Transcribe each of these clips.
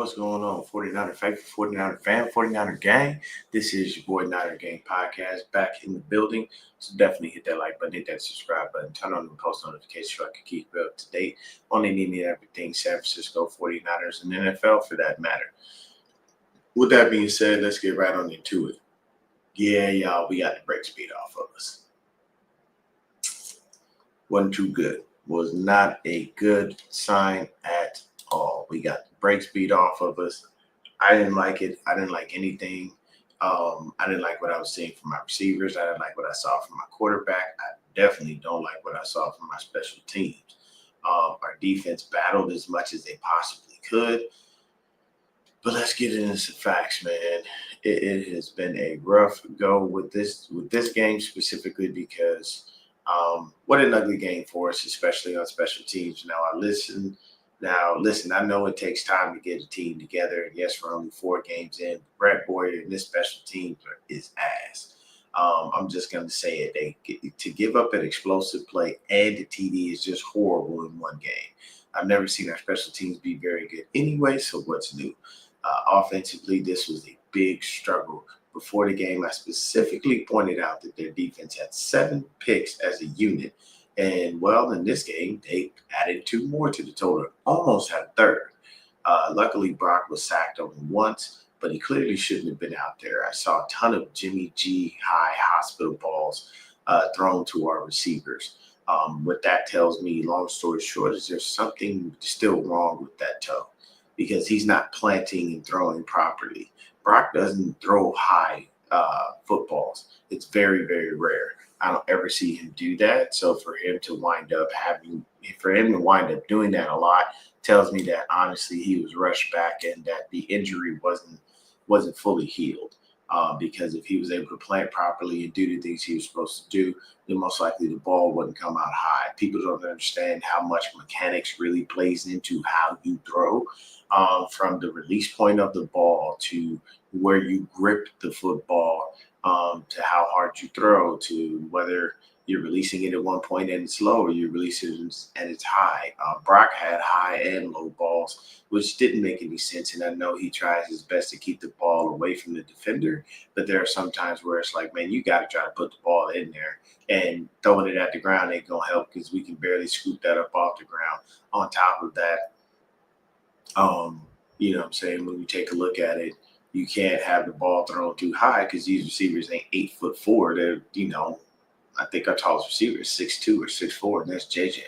What's going on, 49er faithful, 49er fan, 49er gang? This is your boy Niner Gang Podcast back in the building. So definitely hit that like button, hit that subscribe button, turn on the post notifications so I can keep you up to date on any and everything San Francisco 49ers and NFL for that matter. With that being said, let's get right on into it. Yeah, y'all, we got the break speed off of us. Wasn't too good. Was not a good sign at all. We got the break speed off of us. I didn't like it. I didn't like anything. I didn't like what I was seeing from my receivers. I didn't like what I saw from my quarterback. I definitely don't like what I saw from my special teams. Our defense battled as much as they possibly could. But let's get into some facts, man. It has been a rough go with this game specifically because what an ugly game for us, especially on special teams. Listen, I know it takes time to get a team together. And yes, we're only 4 games in. Brett Boyer and this special team is ass. I'm just going to say it. To give up an explosive play and a TD is just horrible in one game. I've never seen our special teams be very good anyway, so what's new? Offensively, this was a big struggle. Before the game, I specifically pointed out that their defense had 7 picks as a unit. And, well, in this game, they added 2 more to the total, almost had a third. Luckily, Brock was sacked only once, but he clearly shouldn't have been out there. I saw a ton of Jimmy G high hospital balls thrown to our receivers. What that tells me, long story short, is there's something still wrong with that toe because he's not planting and throwing properly. Brock doesn't throw high footballs. It's very, very rare. I don't ever see him do that. So for him to wind up doing that a lot tells me that honestly he was rushed back and that the injury wasn't fully healed. Because if he was able to plant properly and do the things he was supposed to do, then most likely the ball wouldn't come out high. People don't understand how much mechanics really plays into how you throw, from the release point of the ball to where you grip the football, to how hard you throw, to whether you're releasing it at one point and it's low or you're releasing it and it's high. Brock had high and low balls, which didn't make any sense. And I know he tries his best to keep the ball away from the defender, but there are some times where it's like, man, you got to try to put the ball in there, and throwing it at the ground ain't going to help because we can barely scoop that up off the ground. On top of that, you know what I'm saying, when you take a look at it, you can't have the ball thrown too high because these receivers ain't 8'4". They're, I think our tallest receiver is 6'2" or 6'4", and that's JJ.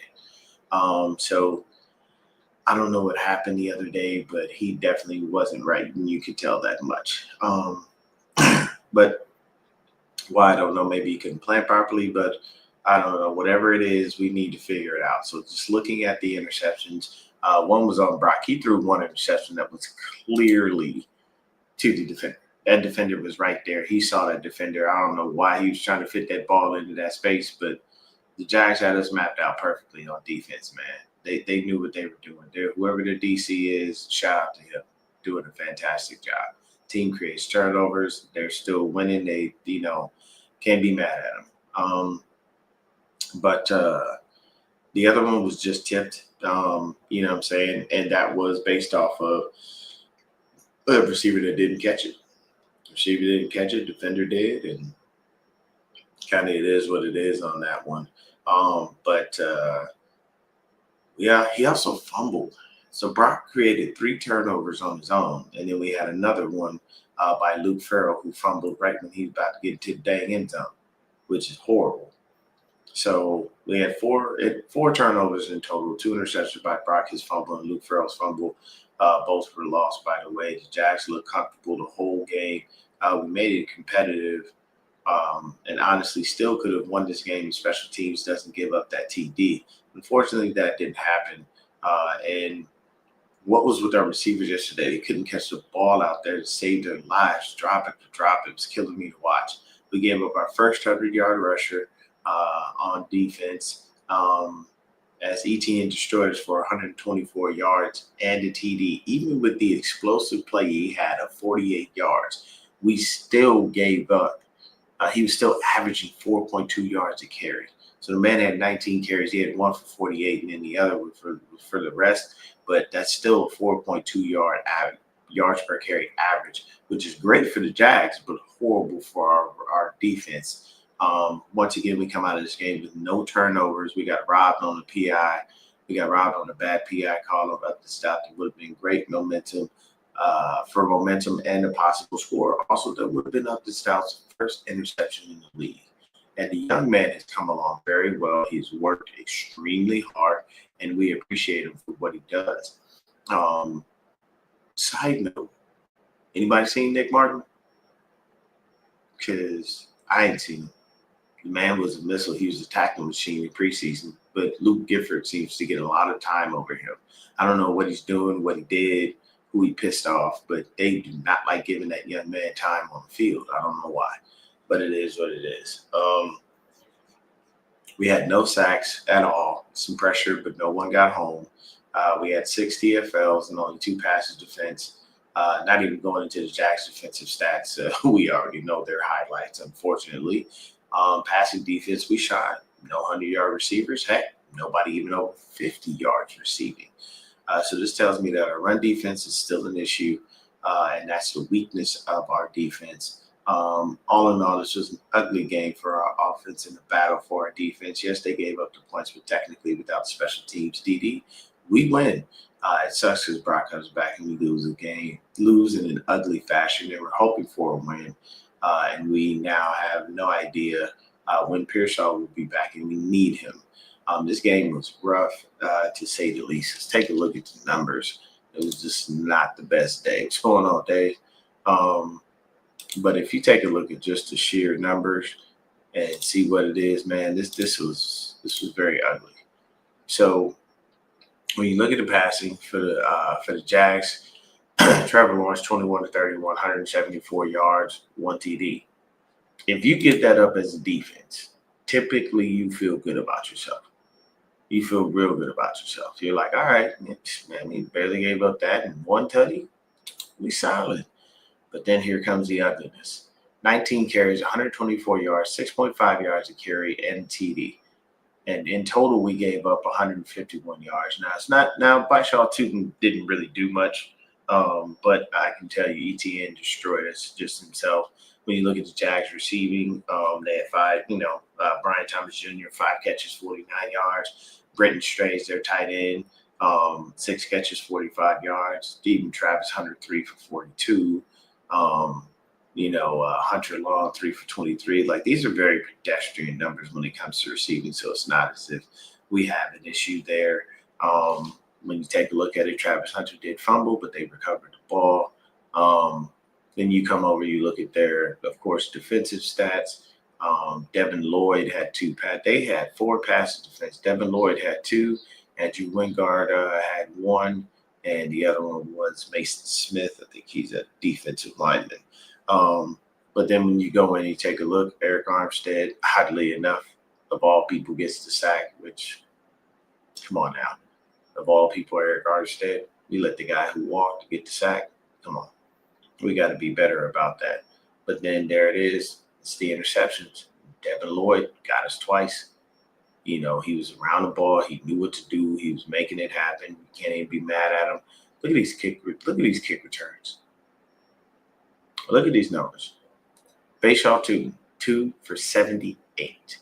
So I don't know what happened the other day, but he definitely wasn't right, and you could tell that much. But why, I don't know. Maybe he couldn't plan properly, but I don't know. Whatever it is, we need to figure it out. So just looking at the interceptions, one was on Brock. He threw one interception that was clearly to the defender. That defender was right there. He saw that defender. I don't know why he was trying to fit that ball into that space, but the Jags had us mapped out perfectly on defense, man. They knew what they were doing. Whoever their DC is, shout out to him. Doing a fantastic job. Team creates turnovers. They're still winning. They, can't be mad at them. But the other one was just tipped, you know what I'm saying? And that was based off of a receiver that didn't catch it. Receiver didn't catch it, defender did, and kind of it is what it is on that one. Yeah, he also fumbled. So Brock created 3 turnovers on his own, and then we had another one by Luke Farrell who fumbled right when he was about to get to the dang end zone, which is horrible. So we had 4 turnovers in total, 2 interceptions by Brock, his fumble, and Luke Farrell's fumble. Both were lost, by the way. The Jags looked comfortable the whole game. We made it competitive, and honestly still could have won this game if special teams doesn't give up that TD. Unfortunately, that didn't happen. And what was with our receivers yesterday? They couldn't catch the ball out there to save their lives. Drop it. It was killing me to watch. We gave up our first 100-yard rusher on defense, as ETN destroyed us for 124 yards and a TD. Even with the explosive play he had of 48 yards, we still gave up. He was still averaging 4.2 yards a carry. So the man had 19 carries. He had 1 for 48, and then the other was for the rest. But that's still a 4.2 yard yards per carry average, which is great for the Jags, but horrible for our defense. Once again, we come out of this game with no turnovers. We got robbed on the PI. We got robbed on a bad PI call up the stop. That would have been great momentum for momentum and a possible score. Also, that would have been up the stout's first interception in the league. And the young man has come along very well. He's worked extremely hard, and we appreciate him for what he does. Side note, anybody seen Nick Martin? Because I ain't seen him. The man was a missile. He was a tackling machine in preseason, but Luke Gifford seems to get a lot of time over him. I don't know what he's doing, what he did, who he pissed off, but they do not like giving that young man time on the field. I don't know why, but it is what it is. We had no sacks at all, some pressure, but no one got home. We had 6 TFLs and only 2 passes defense. Not even going into the Jags defensive stats. We already know their highlights, unfortunately. Passing defense, we shot no 100-yard receivers. Heck, nobody even over 50 yards receiving. So this tells me that our run defense is still an issue, and that's the weakness of our defense. All in all, this was an ugly game for our offense in the battle for our defense. Yes, they gave up the points, but technically without special teams, DD, we win. It sucks because Brock comes back and we lose in an ugly fashion. And we're hoping for a win, and we now have no idea when Pearsall will be back, and we need him. This game was rough, to say the least. Let's take a look at the numbers. It was just not the best day. What's going on, Dave? But if you take a look at just the sheer numbers and see what it is, man, this was very ugly. So when you look at the passing for the Jags, Trevor Lawrence 21 to 31, 174 yards, 1 TD. If you get that up as a defense, typically you feel good about yourself. You feel real good about yourself. You're like, all right, man, we barely gave up that and 1 tutty. We solid. But then here comes the ugliness. 19 carries, 124 yards, 6.5 yards a carry, and TD. And in total, we gave up 151 yards. Now, it's not – now, Baishaw Tootin didn't really do much, but I can tell you ETN destroyed us just himself. When you look at the Jags receiving, they had 5, Brian Thomas Jr., 5 catches, 49 yards. Brenton Strays, their tight end, 6 catches, 45 yards. Stephen Travis, 103 for 42. Hunter Long, 3 for 23. Like, these are very pedestrian numbers when it comes to receiving, so it's not as if we have an issue there. When you take a look at it, Travis Hunter did fumble, but they recovered the ball. Then you come over, you look at their, of course, defensive stats. Devin Lloyd had 2 they had 4 passes defense. Devin Lloyd had 2. Andrew Wingard had 1. And the other one was Mason Smith. I think he's a defensive lineman. But then when you go in and you take a look, Eric Armstead, oddly enough, of all people, gets the sack, which, come on now. Of all people, Eric Armstead, we let the guy who walked get the sack. Come on. We got to be better about that. But then there it is. It's the interceptions. Devin Lloyd got us twice. He was around the ball. He knew what to do. He was making it happen. You can't even be mad at him. Look at these kick returns. Look at these numbers. Baishaw 2 for 78.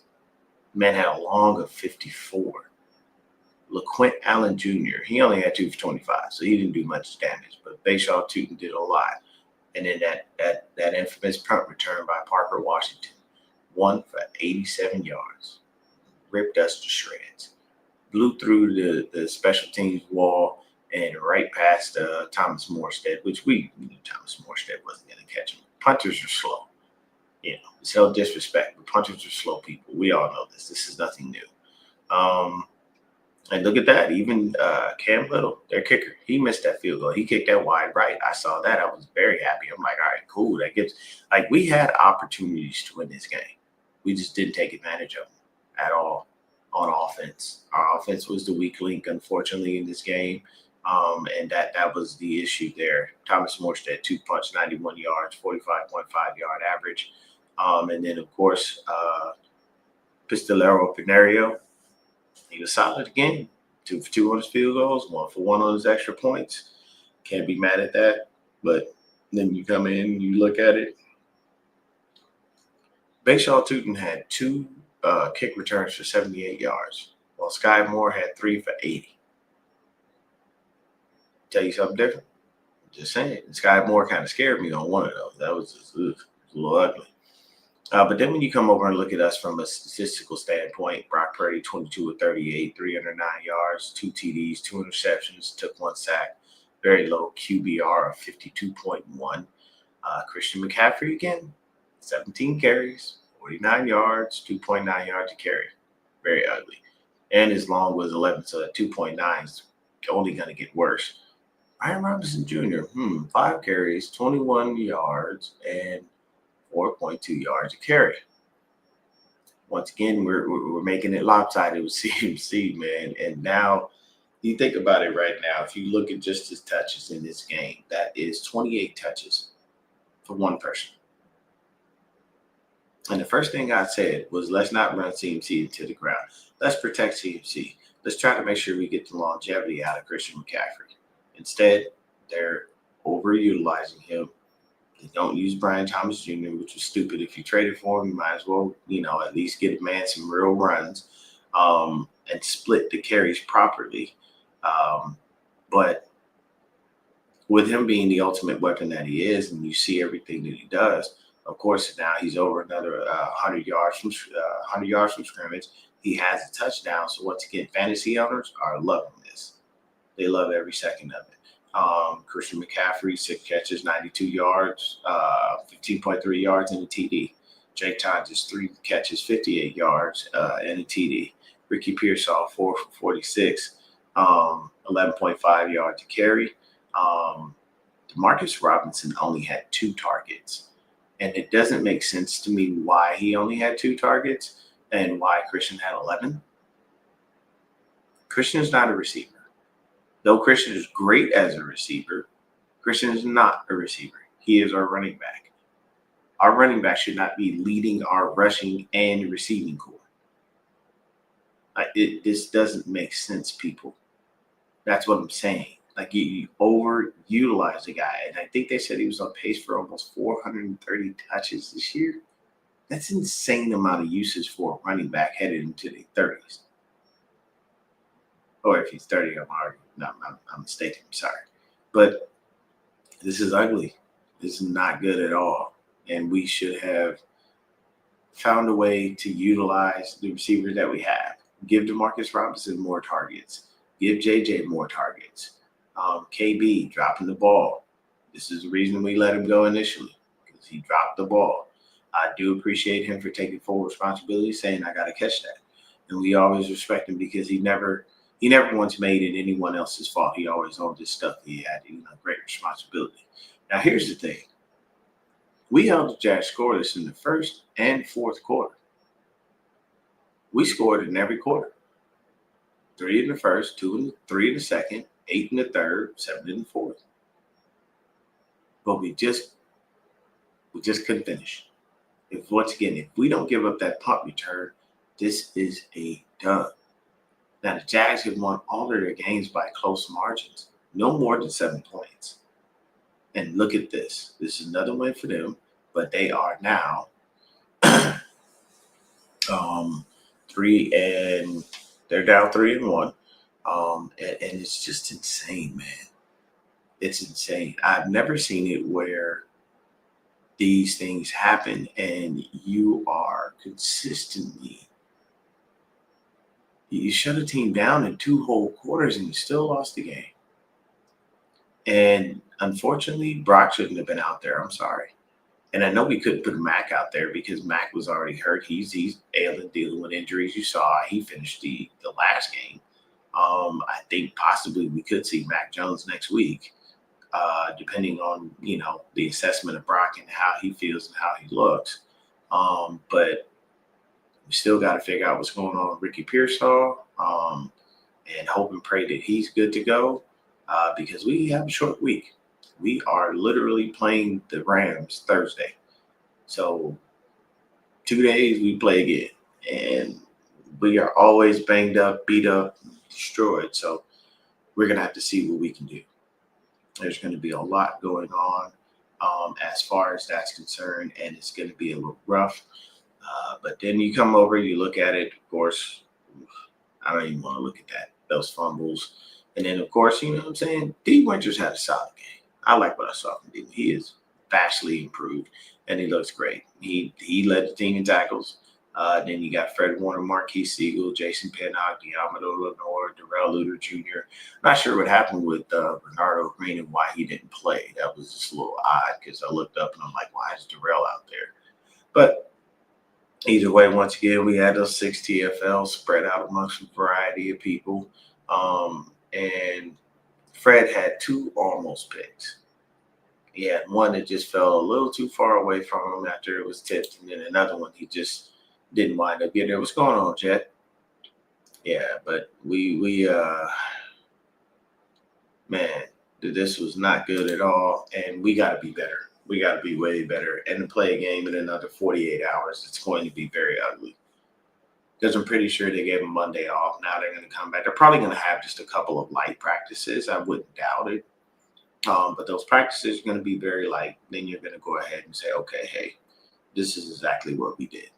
Man had a long of 54. LaQuint Allen Jr., he only had 2 for 25, so he didn't do much damage. But Baishaw Tootin did a lot. And then that infamous punt return by Parker Washington, 1 for 87 yards. Ripped us to shreds. Blew through the special teams wall and right past Thomas Morstead, which we knew Thomas Morstead wasn't going to catch him. Punters are slow. It's no disrespect, but punters are slow people. We all know this. This is nothing new. And look at that. Even Cam Little, their kicker, he missed that field goal. He kicked that wide right. I saw that. I was very happy. I'm like, all right, cool. That gives – we had opportunities to win this game. We just didn't take advantage of them at all on offense. Our offense was the weak link, unfortunately, in this game. And that was the issue there. Thomas Morstead, 2 punch, 91 yards, 45.5 yard average. And then, of course, Pistolero Pinario, he was solid again. 2 for 2 on his field goals, 1 for 1 on his extra points. Can't be mad at that. But then you come in, you look at it. Bayshaw Tootin had two kick returns for 78 yards, while Sky Moore had three for 80. Tell you something different? Just saying. Sky Moore kind of scared me on one of those. That was just a little ugly. But then when you come over and look at us from a statistical standpoint, Brock Purdy, 22 of 38, 309 yards, two TDs, two interceptions, took one sack, very low QBR of 52.1. Christian McCaffrey again, 17 carries, 49 yards, 2.9 yards a carry. Very ugly. And his long was 11, so that 2.9 is only going to get worse. Ryan Robinson Jr., 5 carries, 21 yards, and 4.2 yards a carry. Once again, we're making it lopsided with CMC, man. And now you think about it right now, if you look at just his touches in this game, that is 28 touches for one person. And the first thing I said was, let's not run CMC into the ground. Let's protect CMC. Let's try to make sure we get the longevity out of Christian McCaffrey. Instead, they're overutilizing him. They don't use Brian Thomas Jr., which was stupid. If you traded for him, you might as well, at least get a man some real runs and split the carries properly. But with him being the ultimate weapon that he is, and you see everything that he does, of course, now he's over another 100 yards from scrimmage. He has a touchdown. So once again, fantasy owners are loving this. They love every second of it. Christian McCaffrey, 6 catches, 92 yards, 15.3 yards and a TD. Jake Tonges, 3 catches, 58 yards and a TD. Ricky Pearsall, 4 for 46, 11.5 yards to carry. Demarcus Robinson only had 2 targets. And it doesn't make sense to me why he only had 2 targets and why Christian had 11. Christian is not a receiver. Though Christian is great as a receiver, Christian is not a receiver. He is our running back. Our running back should not be leading our rushing and receiving core. This doesn't make sense, people. That's what I'm saying. Like, you overutilize the guy. And I think they said he was on pace for almost 430 touches this year. That's an insane amount of usage for a running back headed into the 30s. Or if he's 30, I'm mistaken. I'm sorry. But this is ugly. This is not good at all. And we should have found a way to utilize the receivers that we have. Give Demarcus Robinson more targets. Give JJ more targets. KB dropping the ball. This is the reason we let him go initially, because he dropped the ball. I do appreciate him for taking full responsibility, saying I got to catch that. And we always respect him because he never once made it anyone else's fault. He always owned his stuff. He had great responsibility. Now, here's the thing. We held the Jags scoreless in the first and fourth quarter. We scored in every quarter. 3 in the first, 3 in the second, 8 in the third, 7 in the fourth. But we just couldn't finish. If we don't give up that punt return, this is a dub. Now, the Jags have won all of their games by close margins, no more than 7 points. And look at this. This is another win for them, but they are now 3-1. And it's just insane, man. It's insane. I've never seen it where these things happen and you are consistently, you shut a team down in 2 whole quarters and you still lost the game. And unfortunately, Brock shouldn't have been out there. I'm sorry. And I know we couldn't put Mac out there because Mac was already hurt. He's ailing, dealing with injuries. You saw he finished the last game. I think possibly we could see Mac Jones next week, depending on, the assessment of Brock and how he feels and how he looks. But we still got to figure out what's going on with Ricky Pearsall and hope and pray that he's good to go because we have a short week. We are literally playing the Rams Thursday. So 2 days we play again. And we are always banged up, beat up, destroyed. So we're going to have to see what we can do. There's going to be a lot going on as far as that's concerned, and it's going to be a little rough. But then you come over, you look at it, of course, I don't even want to look at that, those fumbles. And then, of course, you know what I'm saying? D. Winters had a solid game. I like what I saw from D. He is vastly improved, and he looks great. He led the team in tackles. Then you got Fred Warner, Marquise Siegel, Jason Pinnock, Diamado Lenore, Darrell Luter Jr. Not sure what happened with Bernardo Green and why he didn't play. That was just a little odd because I looked up and I'm like, why is Darrell out there? But either way, once again, we had those 6 TFLs spread out amongst a variety of people. And Fred had 2 almost picks. He had one that just fell a little too far away from him after it was tipped, and then another one he just didn't wind up getting there. What's going on, Jet? Yeah, but man, this was not good at all, and we got to be better. We got to be way better. And to play a game in another 48 hours, it's going to be very ugly. Because I'm pretty sure they gave them Monday off. Now they're going to come back. They're probably going to have just a couple of light practices. I wouldn't doubt it. But those practices are going to be very light. Then you're going to go ahead and say, okay, hey, this is exactly what we did.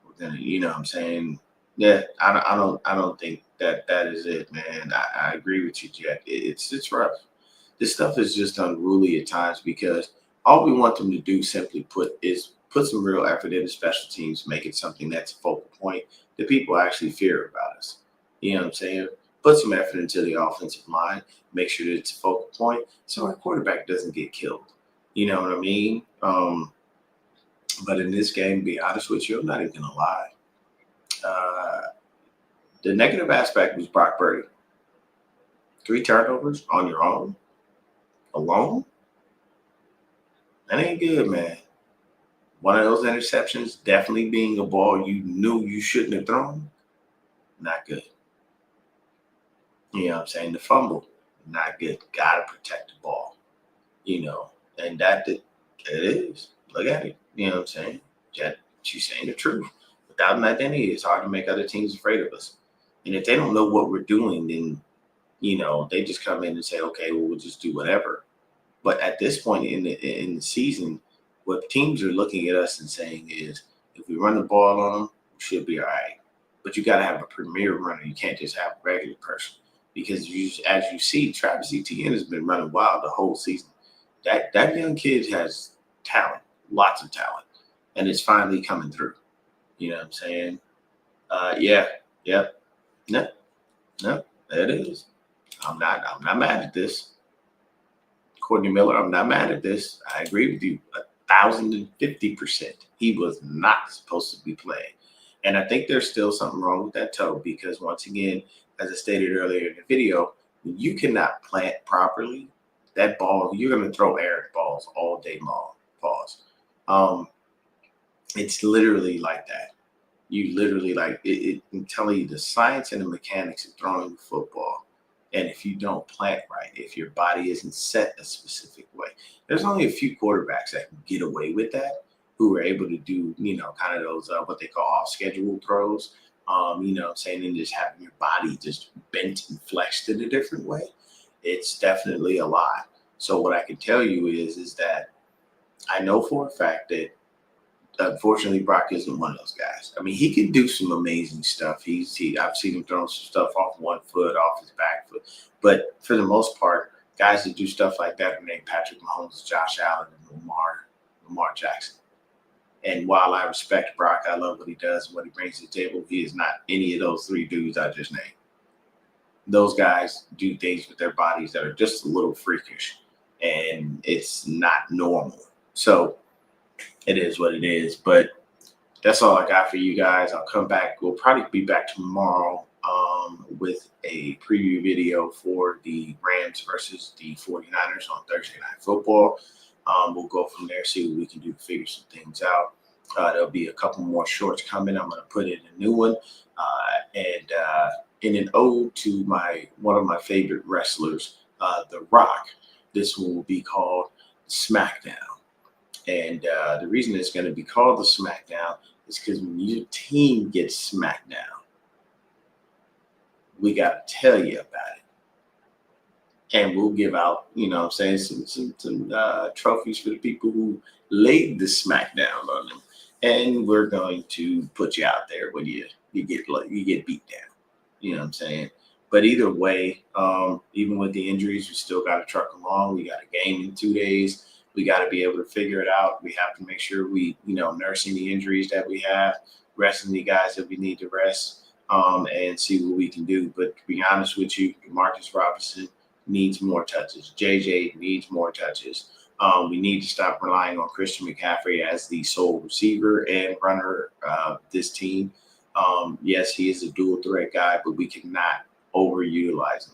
We're gonna, you know what I'm saying? Yeah, I don't think that is it, man. I agree with you, Jack. It's rough. This stuff is just unruly at times because all we want them to do simply put is put some real effort into special teams, make it something that's a focal point that people actually fear about us. You know what I'm saying? Put some effort into the offensive line, make sure that it's a focal point so our quarterback doesn't get killed. You know what I mean? But in this game, to be honest with you, I'm not even gonna lie. Uh, the negative aspect was Brock Purdy. 3 turnovers on your own, alone. That ain't good, man. One of those interceptions definitely being a ball you knew you shouldn't have thrown. Not good. You know what I'm saying? The fumble, not good. Gotta protect the ball. You know, and it is. Look at it. You know what I'm saying? She's saying the truth. Without an identity, it's hard to make other teams afraid of us. And if they don't know what we're doing, then they just come in and say, okay, well, we'll just do whatever. But at this point in the season, what teams are looking at us and saying is, if we run the ball on them, we should be all right. But you got to have a premier runner. You can't just have a regular person because as you see, Travis Etienne has been running wild the whole season. That young kid has talent, lots of talent, and it's finally coming through. You know what I'm saying? Yeah. No, it is. I'm not mad at this. Courtney Miller, I'm not mad at this. I agree with you 1,050%. He was not supposed to be playing. And I think there's still something wrong with that toe because once again, as I stated earlier in the video, when you cannot plant properly, that ball, you're going to throw errant balls all day long. Pause. It's literally like that. You literally I'm telling you the science and the mechanics of throwing the football. And if you don't plant right, if your body isn't set a specific way, there's only a few quarterbacks that can get away with that, who are able to do, kind of those, what they call off schedule throws, saying, and just having your body just bent and flexed in a different way. It's definitely a lot. So what I can tell you is that I know for a fact that unfortunately, Brock isn't one of those guys. I mean, he can do some amazing stuff. I've seen him throw some stuff off one foot, off his back foot. But for the most part, guys that do stuff like that are named Patrick Mahomes, Josh Allen, and Lamar Jackson. And while I respect Brock, I love what he does and what he brings to the table, he is not any of those 3 dudes I just named. Those guys do things with their bodies that are just a little freakish, and it's not normal. So it is what it is, but that's all I got for you guys. I'll come back. We'll probably be back tomorrow with a preview video for the Rams versus the 49ers on Thursday Night Football. We'll go from there, see what we can do to figure some things out. There'll be a couple more shorts coming. I'm going to put in a new one. And in an ode to one of my favorite wrestlers, The Rock, this one will be called SmackDown. And the reason it's going to be called the SmackDown is because when your team gets smacked down, we got to tell you about it. and we'll give out, what I'm saying, some trophies for the people who laid the smackdown on them. And we're going to put you out there when you get beat down. You know what I'm saying? But either way, even with the injuries, we still got to truck along. We got a game in 2 days. We got to be able to figure it out. We have to make sure we, nursing the injuries that we have, resting the guys that we need to rest, and see what we can do. But to be honest with you, Marcus Robinson needs more touches. JJ needs more touches. We need to stop relying on Christian McCaffrey as the sole receiver and runner of this team. Yes, he is a dual threat guy, but we cannot overutilize him.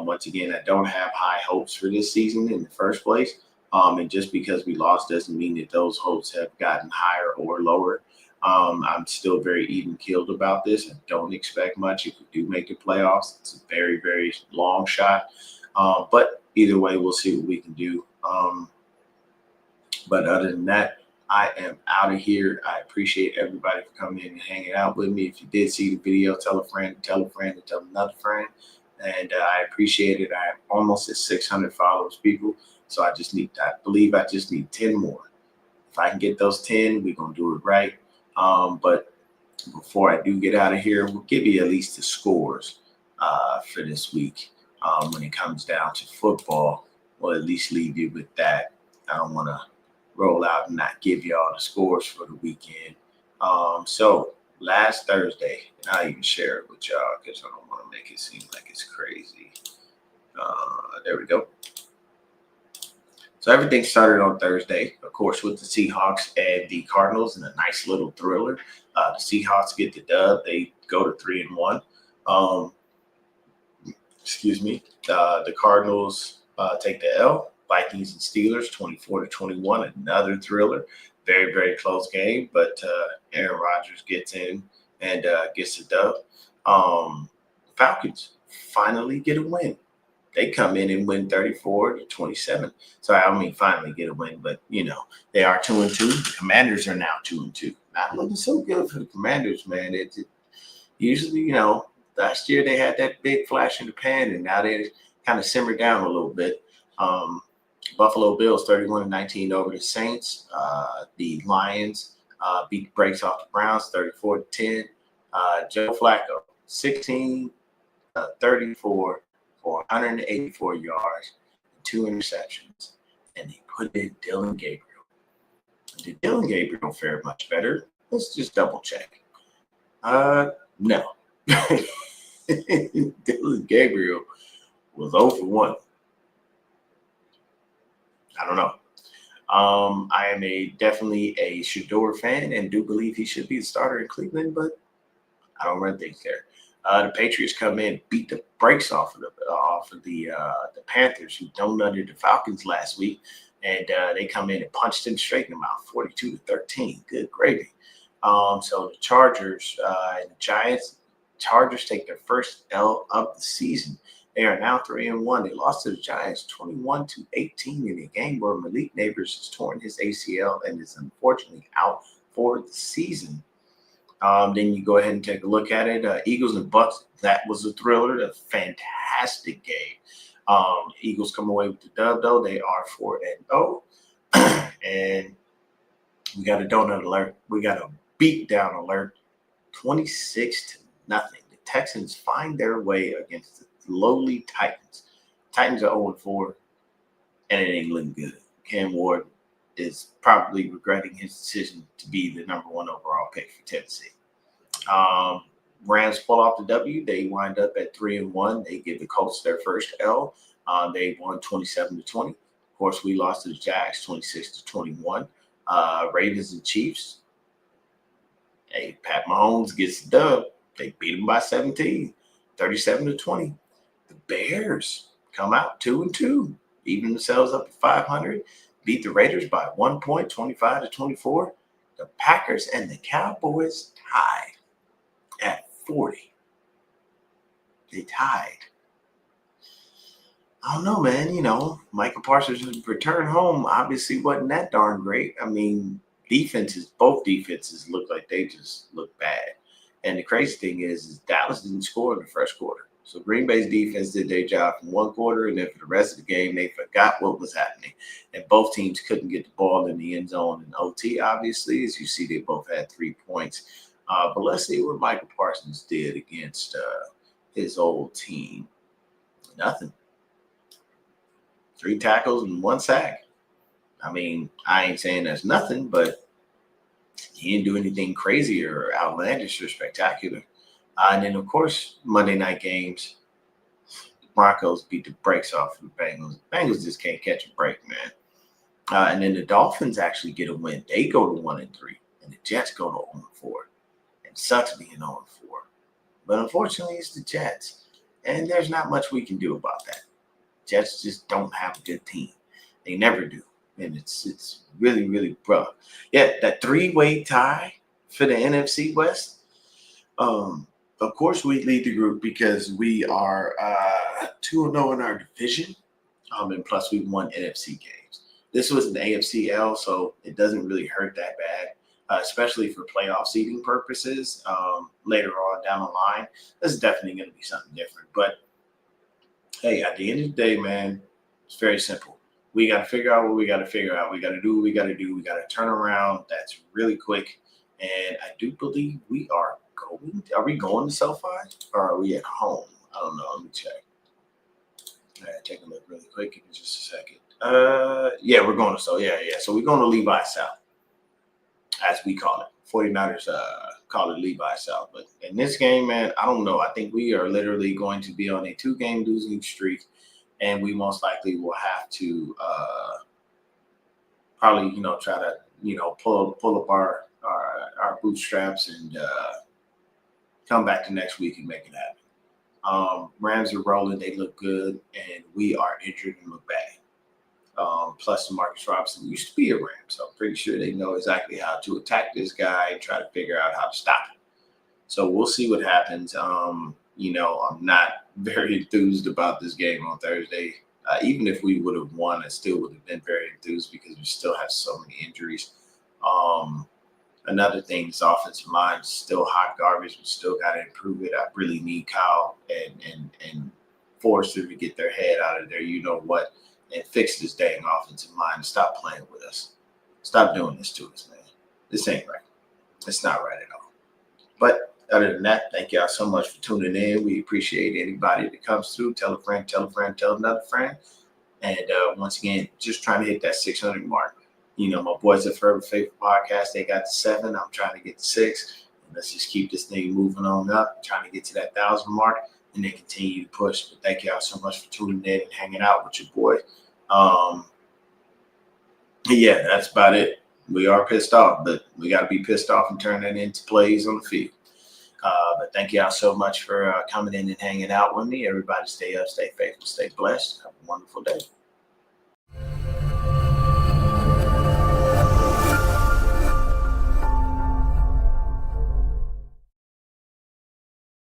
Once again, I don't have high hopes for this season in the first place. And just because we lost doesn't mean that those hopes have gotten higher or lower. I'm still very even keeled about this. I don't expect much. If we do make the playoffs, it's a very, very long shot. But either way, we'll see what we can do. But other than that, I am out of here. I appreciate everybody for coming in and hanging out with me. If you did see the video, tell a friend, tell a friend, and tell another friend. And I appreciate it. I'm almost at 600 followers, people. So I believe I just need 10 more. If I can get those 10, we're going to do it right. But before I do get out of here, we'll give you at least the scores for this week. When it comes down to football, we'll at least leave you with that. I don't want to roll out and not give you all the scores for the weekend. So last Thursday, and I'll even share it with y'all because I don't want to make it seem like it's crazy. There we go. So everything started on Thursday, of course, with the Seahawks and the Cardinals in a nice little thriller. The Seahawks get the dub. They go to 3-1. The Cardinals take the L. Vikings and Steelers, 24-21, another thriller. Very, very close game, but Aaron Rodgers gets in and gets the dub. Falcons finally get a win. They come in and win 34-27. So I don't mean finally get a win, but they are 2-2. The Commanders are now 2-2. Not looking so good for the Commanders, man. It usually, last year they had that big flash in the pan, and now they kind of simmered down a little bit. Buffalo Bills 31-19 over the Saints. The Lions beat the brakes off the Browns 34-10. Joe Flacco 16-34 for 184 yards and 2 interceptions. And they put in Dylan Gabriel. Did Dylan Gabriel fare much better? Let's just double check. No. Dylan Gabriel was 0 for 1. I don't know. I am definitely a Shador fan and do believe he should be the starter in Cleveland, but I don't run things there. The Patriots come in, beat the brakes off of the Panthers, who donuted the Falcons last week, and they come in and punched them straight in the mouth, 42-13. Good gravy. So the Chargers and the Giants, Chargers take their first L of the season. They are now 3-1. They lost to the Giants 21-18 in a game where Malik Neighbors has torn his ACL and is unfortunately out for the season. Then you go ahead and take a look at it. Eagles and Bucks, that was a thriller, a fantastic game. Eagles come away with the dub, though. They are 4-0. And we got a donut alert. We got a beat down alert, 26-0. The Texans find their way against the lowly Titans. Titans are 0-4, and it ain't looking good. Cam Ward is probably regretting his decision to be the number 1 overall pick for Tennessee. Rams pull off the W. They wind up at 3-1. They give the Colts their first L. They won 27-20. Of course, we lost to the Jags 26-21. Ravens and Chiefs. Hey, Pat Mahomes gets the dub. They beat him by 17, 37-20. The Bears come out 2-2, even themselves up to 500, beat the Raiders by 1 point, 25-24. The Packers and the Cowboys tied at 40. They tied. I don't know, man. Michael Parsons' return home obviously wasn't that darn great. I mean, both defenses look like they just look bad. And the crazy thing is Dallas didn't score in the first quarter. So Green Bay's defense did their job from one quarter, and then for the rest of the game, they forgot what was happening. And both teams couldn't get the ball in the end zone in OT, obviously. As you see, they both had 3 points. But let's see what Michael Parsons did against his old team. Nothing. 3 tackles and 1 sack. I mean, I ain't saying that's nothing, but he didn't do anything crazy or outlandish or spectacular. And then, of course, Monday night games, Broncos beat the brakes off the Bengals. Bengals just can't catch a break, man. And then the Dolphins actually get a win. They go to 1-3, and the Jets go to 0-4. It sucks being 0-4. But unfortunately, it's the Jets. And there's not much we can do about that. Jets just don't have a good team. They never do. And it's really, really rough. Yeah, that 3-way tie for the NFC West. Of course, we lead the group because we are 2-0 in our division. And plus, we won NFC games. This was an AFCL, so it doesn't really hurt that bad, especially for playoff seeding purposes later on down the line. This is definitely going to be something different. But, hey, at the end of the day, man, it's very simple. We got to figure out what we got to figure out. We got to do what we got to do. We got to turn around. That's really quick. And I do believe we are going. Are we going to SoFi or are we at home? I don't know. Let me check. All right, take a look really quick. Give me just a second. Yeah, we're going to So we're going to Levi South, as we call it. 49ers call it Levi South. But in this game, man, I don't know. I think we are literally going to be on a 2-game losing streak, and we most likely will have to probably, try to, pull up our bootstraps and come back to next week and make it happen. Rams are rolling. They look good, and we are injured and look bad. Plus, Marcus Robinson used to be a Ram, so I'm pretty sure they know exactly how to attack this guy and try to figure out how to stop him. So we'll see what happens. I'm not very enthused about this game on Thursday. Even if we would have won, I still would have been very enthused because we still have so many injuries. Another thing, this offensive line is still hot garbage. We still got to improve it. I really need Kyle and Forrester to get their head out of there. You know what? And fix this dang offensive line and stop playing with us. Stop doing this to us, man. This ain't right. It's not right at all. But other than that, thank y'all so much for tuning in. We appreciate anybody that comes through. Tell a friend, tell another friend. And once again, just trying to hit that 600 mark. My boys at Forever Faithful Podcast, they got to 7. I'm trying to get to 6. And let's just keep this thing moving on up, trying to get to that 1,000 mark, and then continue to push. But thank y'all so much for tuning in and hanging out with your boy. Yeah, that's about it. We are pissed off, but we got to be pissed off and turn that into plays on the field. But thank y'all so much for coming in and hanging out with me. Everybody stay up, stay faithful, stay blessed. Have a wonderful day.